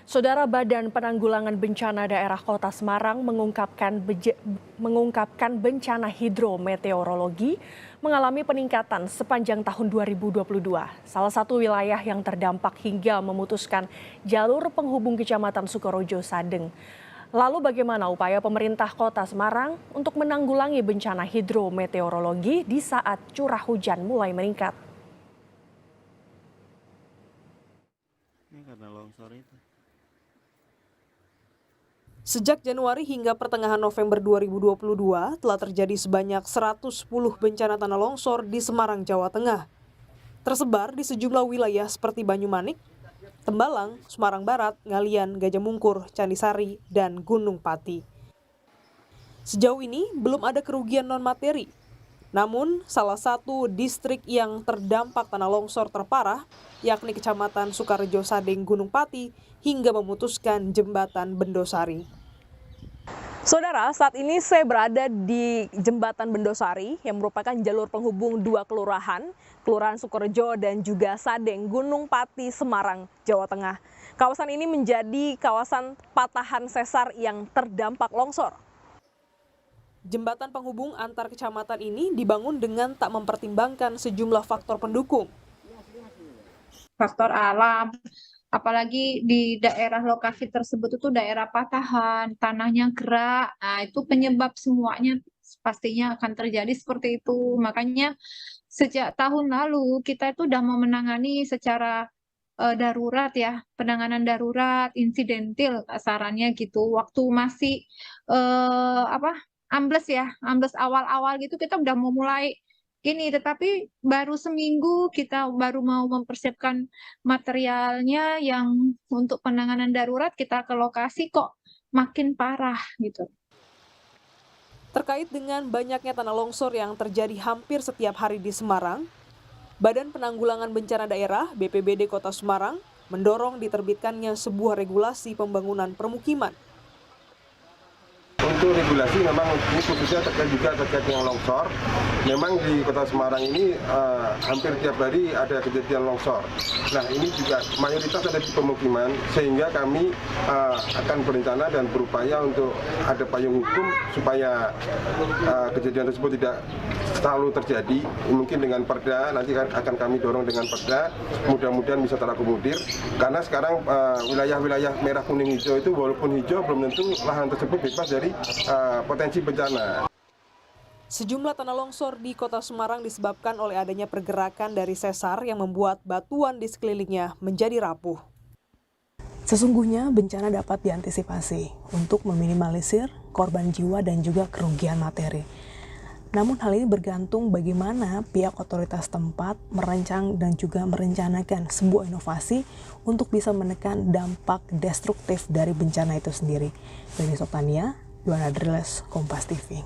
Saudara Badan Penanggulangan Bencana Daerah Kota Semarang mengungkapkan bencana hidrometeorologi mengalami peningkatan sepanjang tahun 2022. Salah satu wilayah yang terdampak hingga memutuskan jalur penghubung Kecamatan Sukorejo Sadeng. Lalu bagaimana upaya pemerintah Kota Semarang untuk menanggulangi bencana hidrometeorologi di saat curah hujan mulai meningkat? Ini karena longsor itu. Sejak Januari hingga pertengahan November 2022 telah terjadi sebanyak 110 bencana tanah longsor di Semarang, Jawa Tengah. Tersebar di sejumlah wilayah seperti Banyumanik, Tembalang, Semarang Barat, Ngalian, Gajah Mungkur, Candisari, dan Gunung Pati. Sejauh ini belum ada kerugian non-materi. Namun, salah satu distrik yang terdampak tanah longsor terparah, yakni Kecamatan Sukorejo Sadeng, Gunung Pati, hingga memutuskan jembatan Bendosari. Saudara, saat ini saya berada di jembatan Bendosari yang merupakan jalur penghubung dua kelurahan, Kelurahan Sukorejo dan juga Sadeng, Gunung Pati, Semarang, Jawa Tengah. Kawasan ini menjadi kawasan patahan sesar yang terdampak longsor. Jembatan penghubung antar kecamatan ini dibangun dengan tak mempertimbangkan sejumlah faktor pendukung. Faktor alam, apalagi di daerah lokasi tersebut itu daerah patahan, tanahnya gerak, nah itu penyebab semuanya pastinya akan terjadi seperti itu. Makanya sejak tahun lalu kita itu sudah mau menangani secara darurat ya, penanganan darurat, insidentil sarannya gitu. Waktu masih ambles awal-awal gitu kita udah mau mulai gini, tetapi baru seminggu kita baru mau mempersiapkan materialnya yang untuk penanganan darurat, kita ke lokasi kok makin parah gitu. Terkait dengan banyaknya tanah longsor yang terjadi hampir setiap hari di Semarang, Badan Penanggulangan Bencana Daerah (BPBD) Kota Semarang mendorong diterbitkannya sebuah regulasi pembangunan permukiman. Untuk regulasi memang ini khususnya terkait dengan longsor. Memang di Kota Semarang ini hampir tiap hari ada kejadian longsor. Nah ini juga mayoritas ada di pemukiman, sehingga kami akan berencana dan berupaya untuk ada payung hukum supaya kejadian tersebut tidak selalu terjadi. Mungkin dengan Perda, nanti akan kami dorong dengan Perda, mudah-mudahan bisa terakomodir. Karena sekarang wilayah-wilayah merah, kuning, hijau itu walaupun hijau belum tentu lahan tersebut bebas dari potensi bencana. Sejumlah tanah longsor di Kota Semarang disebabkan oleh adanya pergerakan dari sesar yang membuat batuan di sekelilingnya menjadi rapuh. Sesungguhnya bencana dapat diantisipasi untuk meminimalisir korban jiwa dan juga kerugian materi. Namun hal ini bergantung bagaimana pihak otoritas tempat merancang dan juga merencanakan sebuah inovasi untuk bisa menekan dampak destruktif dari bencana itu sendiri. Beni Sotania, Yuwana Driles, Kompas TV.